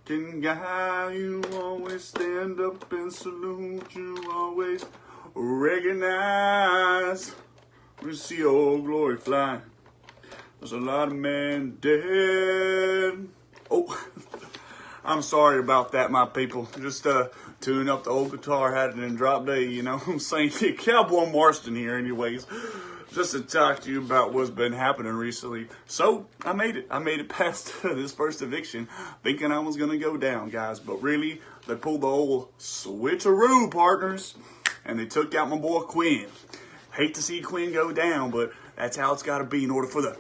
American guy, you always stand up and salute. You always recognize. We see old glory fly. There's a lot of men dead. Oh, I'm sorry about that, my people. Just tuning up the old guitar, had it in drop day, you know what I'm saying? Cowboy Marston here anyways. Just to talk to you about what's been happening recently. So, I made it past this first eviction, thinking I was gonna go down, guys. But really, they pulled the old switcheroo, partners, and they took out my boy Quinn. Hate to see Quinn go down, but that's how it's gotta be in order for the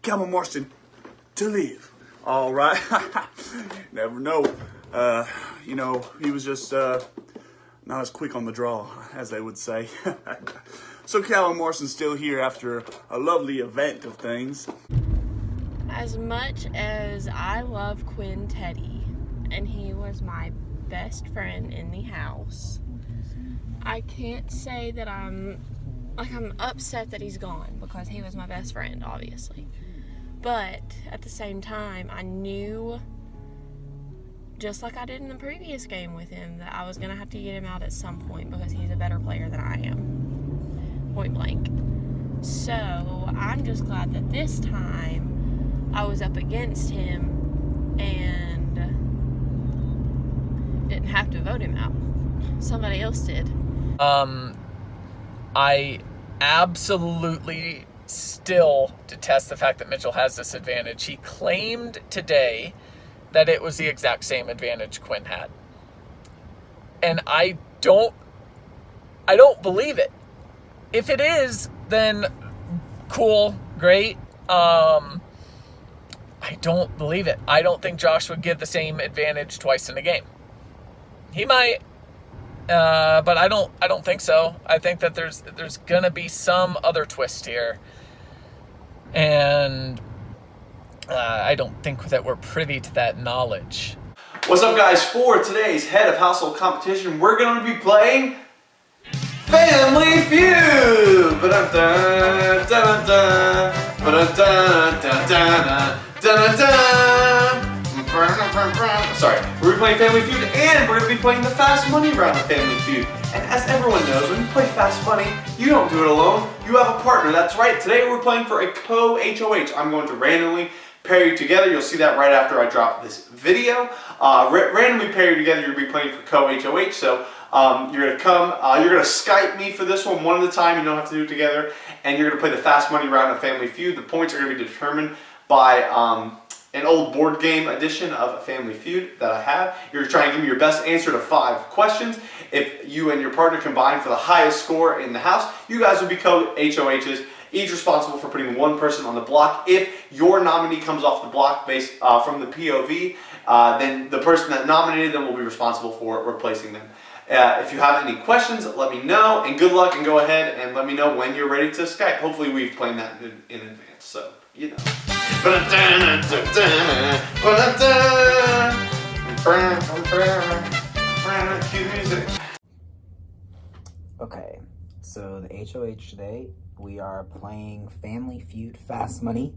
Cowboy Marston to live. All right, never know. You know, he was just not as quick on the draw, as they would say. So Cowboy Marston's still here after a lovely event of things. As much as I love Quinn Teddy, and he was my best friend in the house, I can't say that I'm upset that he's gone, because he was my best friend, obviously. But at the same time, I knew, just like I did in the previous game with him, that I was going to have to get him out at some point because he's a better player than I am. Point blank. So, I'm just glad that this time I was up against him and didn't have to vote him out. Somebody else did. I absolutely still detest the fact that Mitchell has this advantage. He claimed today that it was the exact same advantage Quinn had. And I don't believe it. If it is, then cool, great. I don't believe it. I don't think Josh would give the same advantage twice in a game. He might, but I don't think so. I think that there's gonna be some other twist here, and I don't think that we're privy to that knowledge. What's up, guys? For today's Head of Household competition, we're going to be playing Family Feud! Ba-dum-dum, dum-dum, ba-dum-dum, dum-dum, dum-dum. Sorry, we're playing Family Feud, and we're going to be playing the Fast Money round of Family Feud. And as everyone knows, when you play Fast Money, you don't do it alone. You have a partner. That's right. Today we're playing for a co-HOH. I'm going to randomly pair you together. You'll see that right after I drop this video. Randomly pair you together. You'll be playing for co-HOH. So you're going to come, you're going to Skype me for this one at a time. You don't have to do it together. And you're going to play the Fast Money round of Family Feud. The points are going to be determined by an old board game edition of Family Feud that I have. You're going to try and give me your best answer to 5 questions. If you and your partner combine for the highest score in the house, you guys will be co-HOHs, each responsible for putting one person on the block. If your nominee comes off the block based from the POV, then the person that nominated them will be responsible for replacing them. If you have any questions, let me know, and good luck, and go ahead and let me know when you're ready to Skype. Hopefully we've planned that in advance, so, you know. Okay, so the HOH today, we are playing Family Feud Fast Money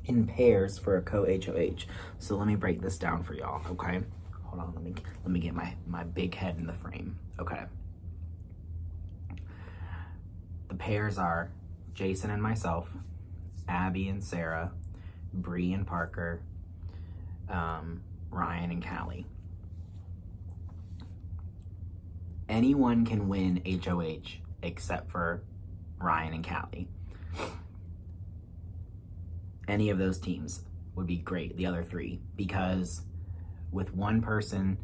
in pairs for a co-HOH. So let me break this down for y'all, okay? Hold on, let me get my big head in the frame. Okay. The pairs are Jason and myself, Abby and Sarah, Bree and Parker, Ryan and Callie. Anyone can win HOH except for Ryan and Callie. Any of those teams would be great, the other 3, because with one person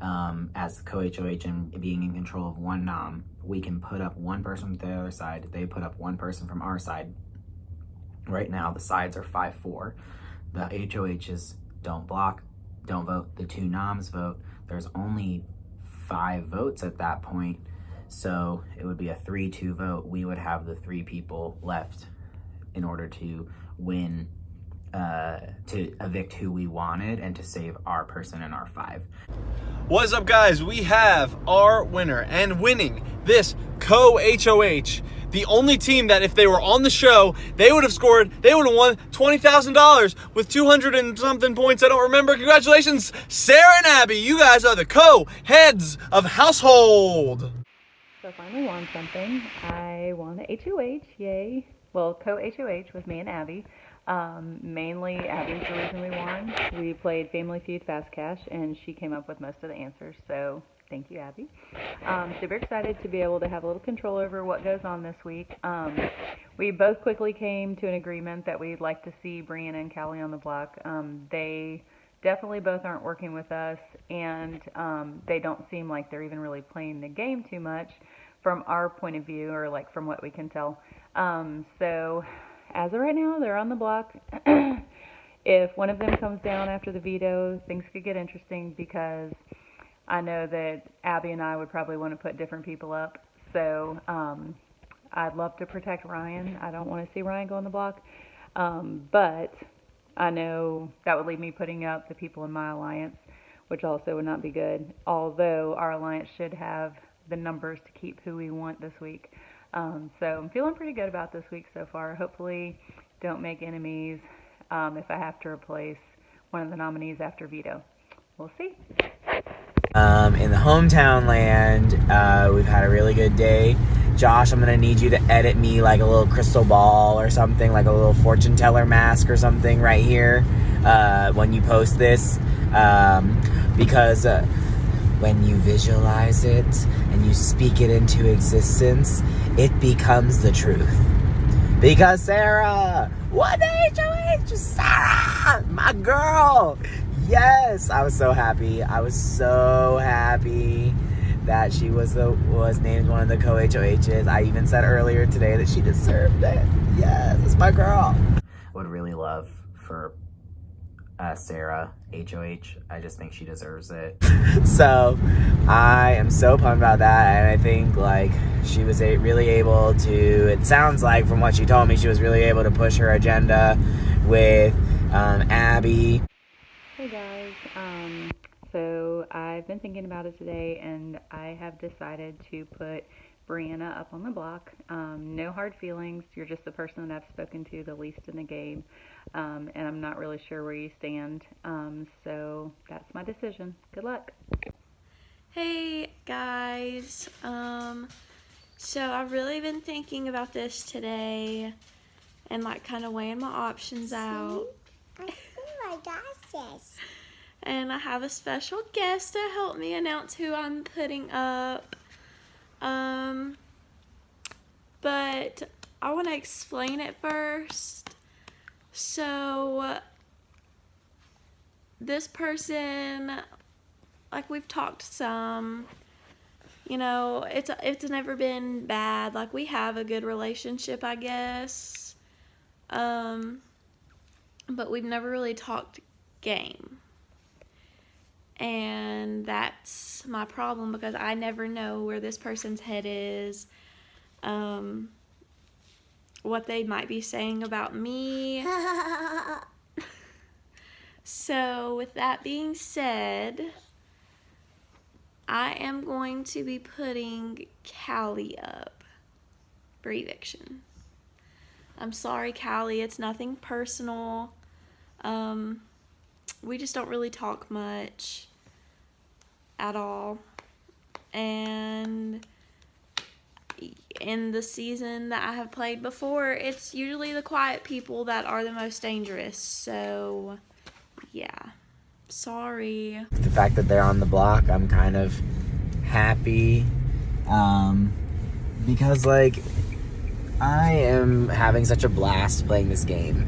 as co-HOH and being in control of one nom, we can put up one person from the other side, they put up one person from our side. Right now, the sides are 5-4. The HOHs don't block, don't vote. The 2 noms vote. There's only 5 votes at that point, so it would be a 3-2 vote. We would have the 3 people left in order to win, to evict who we wanted and to save our person in our 5. What is up, guys? We have our winner, and winning this co-HOH. The only team that if they were on the show, they would have won $20,000 with 200 and something points. I don't remember. Congratulations, Sarah and Abby. You guys are the co-heads of household. So I finally won something. I won a HOH, yay. Well, co-HOH with me and Abby. Mainly Abby's the reason we won. We played Family Feud Fast Cash, and she came up with most of the answers, so thank you, Abby. Super excited to be able to have a little control over what goes on this week. We both quickly came to an agreement that we'd like to see Brianna and Callie on the block. They definitely both aren't working with us, and they don't seem like they're even really playing the game too much from our point of view, or like from what we can tell. So as of right now, they're on the block. If one of them comes down after the veto, things could get interesting, because I know that Abby and I would probably want to put different people up. So I'd love to protect Ryan. I don't want to see Ryan go on the block. But I know that would leave me putting up the people in my alliance, which also would not be good. Although our alliance should have the numbers to keep who we want this week. So I'm feeling pretty good about this week so far. Hopefully don't make enemies if I have to replace one of the nominees after veto. We'll see. In the hometown land, we've had a really good day. Josh, I'm going to need you to edit me like a little crystal ball or something, like a little fortune teller mask or something right here when you post this. Because when you visualize it and you speak it into existence, it becomes the truth. Because Sarah, what HOH, Sarah, my girl. Yes, I was so happy. I was so happy that she was named one of the co-HOHs. I even said earlier today that she deserved it. Yes, it's my girl. Would really love for Sarah HOH. I just think she deserves it. So I am so pumped about that, and I think like she was really able to, it sounds like from what she told me, she was really able to push her agenda with Abby. Hey guys, so I've been thinking about it today, and I have decided to put Brianna up on the block. No hard feelings. You're just the person that I've spoken to the least in the game, and I'm not really sure where you stand. So that's my decision. Good luck. Hey guys, so I've really been thinking about this today and like kind of weighing my options out. I see my glasses. And I have a special guest to help me announce who I'm putting up. But I want to explain it first. So this person, like we've talked some, you know, it's never been bad. Like we have a good relationship, I guess. But we've never really talked game. And that's my problem, because I never know where this person's head is, what they might be saying about me. So with that being said, I am going to be putting Callie up for eviction. I'm sorry, Callie, it's nothing personal. We just don't really talk much at all. And in the season that I have played before, it's usually the quiet people that are the most dangerous. So, yeah. Sorry. The fact that they're on the block, I'm kind of happy. Because, like, I am having such a blast playing this game.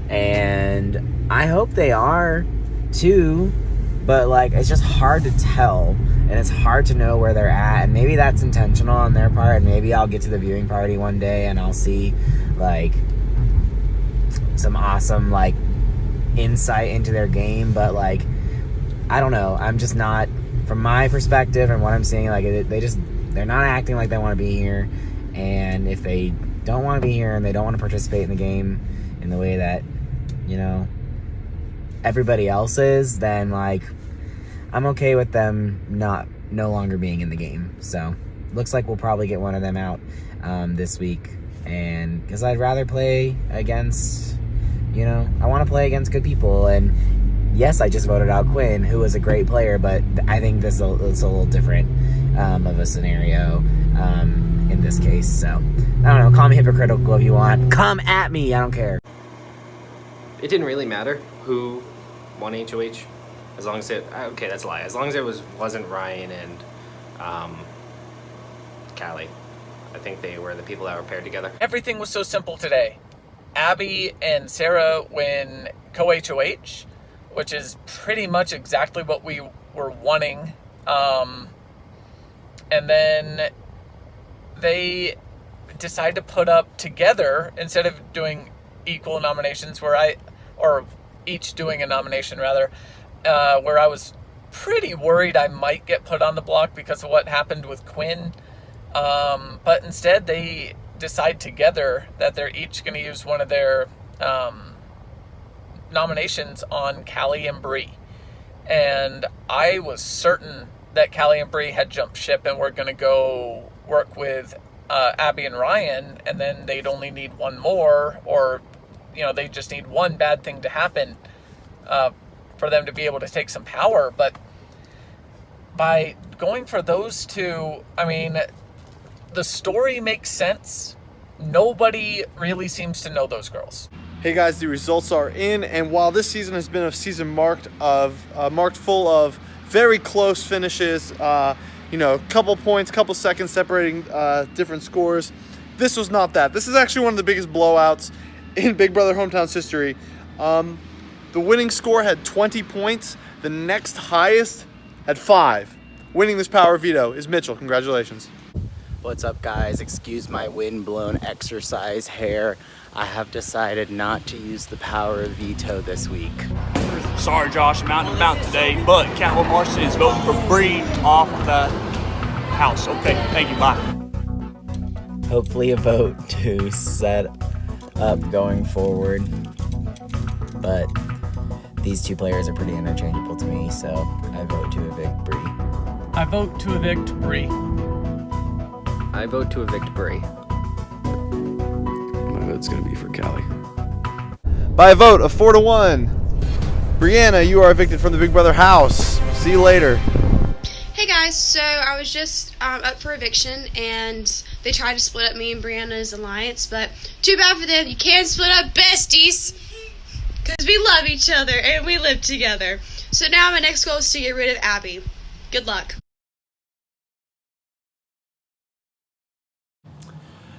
And I hope they are, too. But, like, it's just hard to tell. And it's hard to know where they're at. And maybe that's intentional on their part. And maybe I'll get to the viewing party one day and I'll see, like, some awesome, like, insight into their game. But, like, I don't know. I'm just not, from my perspective and what I'm seeing, like, they're not acting like they want to be here. And if they don't want to be here and they don't want to participate in the game in the way that, you know, everybody else is, then, like, I'm okay with them no longer being in the game. So looks like we'll probably get one of them out this week, and because I'd rather play against, I want to play against good people. And yes, I just voted out Quinn, who was a great player, but I think this is a little different of a scenario in this case. So I don't know, call me hypocritical if you want, come at me, I don't care. It didn't really matter who won HOH, as long as okay, that's a lie, as long as it wasn't Ryan and Callie. I think they were the people that were paired together. Everything was so simple today. Abby and Sarah win co-HOH, which is pretty much exactly what we were wanting. And then they decide to put up together instead of doing equal nominations, or each doing a nomination rather, where I was pretty worried I might get put on the block because of what happened with Quinn. But instead they decide together that they're each going to use one of their nominations on Callie and Bree. And I was certain that Callie and Bree had jumped ship and were going to go work with Abby and Ryan, and then they'd only need one more, or they just need one bad thing to happen for them to be able to take some power. But by going for those two, I mean, the story makes sense. Nobody really seems to know those girls. Hey guys, the results are in, and while this season has been a season marked full of very close finishes, couple points, couple seconds separating different scores, this was not that. This is actually one of the biggest blowouts in Big Brother Hometowns history. The winning score had 20 points. The next highest had 5. Winning this power veto is Mitchell. Congratulations. What's up, guys? Excuse my windblown exercise hair. I have decided not to use the power of veto this week. Sorry, Josh, I'm out and about today, but Catwoman Marston is voting for Bree off the house. Okay, thank you, bye. Hopefully a vote to set up going forward, but these two players are pretty interchangeable to me, so I vote to evict Bree. I vote to evict Bree. I vote to evict Bree. My vote's gonna be for Callie. By a vote of 4-1, Brianna, you are evicted from the Big Brother house. See you later. Hey guys, so I was just up for eviction, and they tried to split up me and Brianna's alliance, but too bad for them. You can't split up besties, because we love each other and we live together. So now my next goal is to get rid of Abby. Good luck.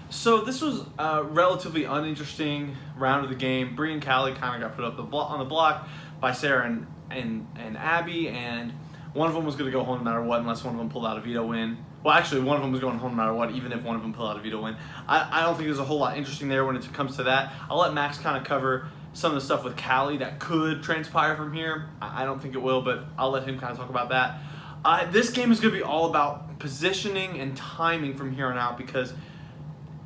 So this was a relatively uninteresting round of the game. Bree and Callie kind of got put up on the block by Sarah and Abby, and one of them was going to go home no matter what unless one of them pulled out a veto win. Well, actually, one of them was going home no matter what, even if one of them pulled out a veto win. I don't think there's a whole lot interesting there when it comes to that. I'll let Max kind of cover some of the stuff with Callie that could transpire from here. I don't think it will, but I'll let him kind of talk about that. This game is going to be all about positioning and timing from here on out, because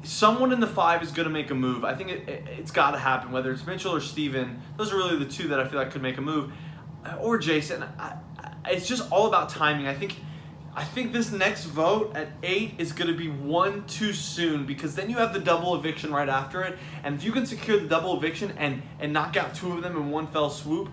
someone in the 5 is going to make a move. I think it's got to happen, whether it's Mitchell or Steven. Those are really the two that I feel like could make a move, or Jason. It's just all about timing. I think this next vote at 8 is going to be one too soon, because then you have the double eviction right after it, and if you can secure the double eviction and knock out 2 of them in one fell swoop,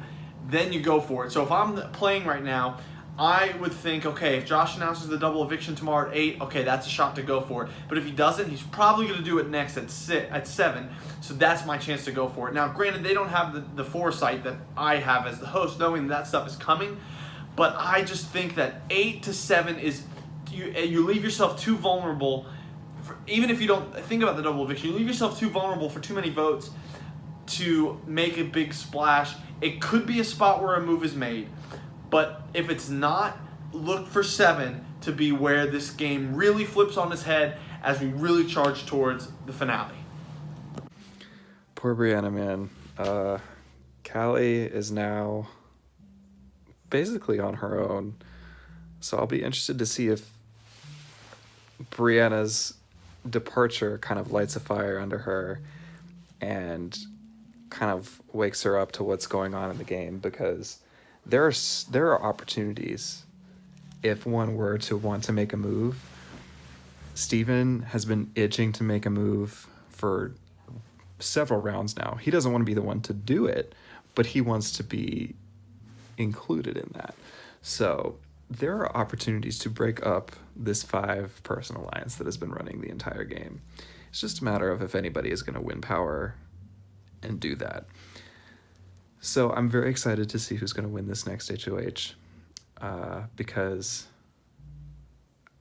then you go for it. So if I'm playing right now, I would think, okay, if Josh announces the double eviction tomorrow at 8, okay, that's a shot to go for it. But if he doesn't, he's probably going to do it next at 7. So that's my chance to go for it. Now, granted, they don't have the foresight that I have as the host, knowing that stuff is coming. But I just think that 8 to 7 is, you leave yourself too vulnerable. Even if you don't think about the double eviction, you leave yourself too vulnerable for too many votes to make a big splash. It could be a spot where a move is made. But if it's not, look for 7 to be where this game really flips on its head as we really charge towards the finale. Poor Brianna, man. Callie is now basically on her own. So I'll be interested to see if Brianna's departure kind of lights a fire under her and kind of wakes her up to what's going on in the game, because there are opportunities if one were to want to make a move. Steven has been itching to make a move for several rounds now. He doesn't want to be the one to do it, but he wants to be included in that. So there are opportunities to break up this 5-person alliance that has been running the entire game. It's just a matter of if anybody is going to win power and do that. So I'm very excited to see who's going to win this next HOH, because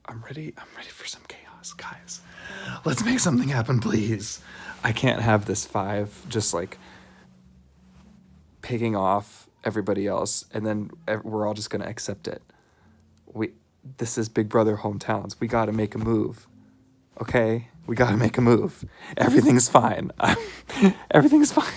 I'm ready for some chaos, guys. Let's make something happen, please. I can't have this 5 just like picking off everybody else and then we're all just going to accept it. This is Big Brother Hometowns. We got to make a move. Okay? We got to make a move. Everything's fine. Everything's fine.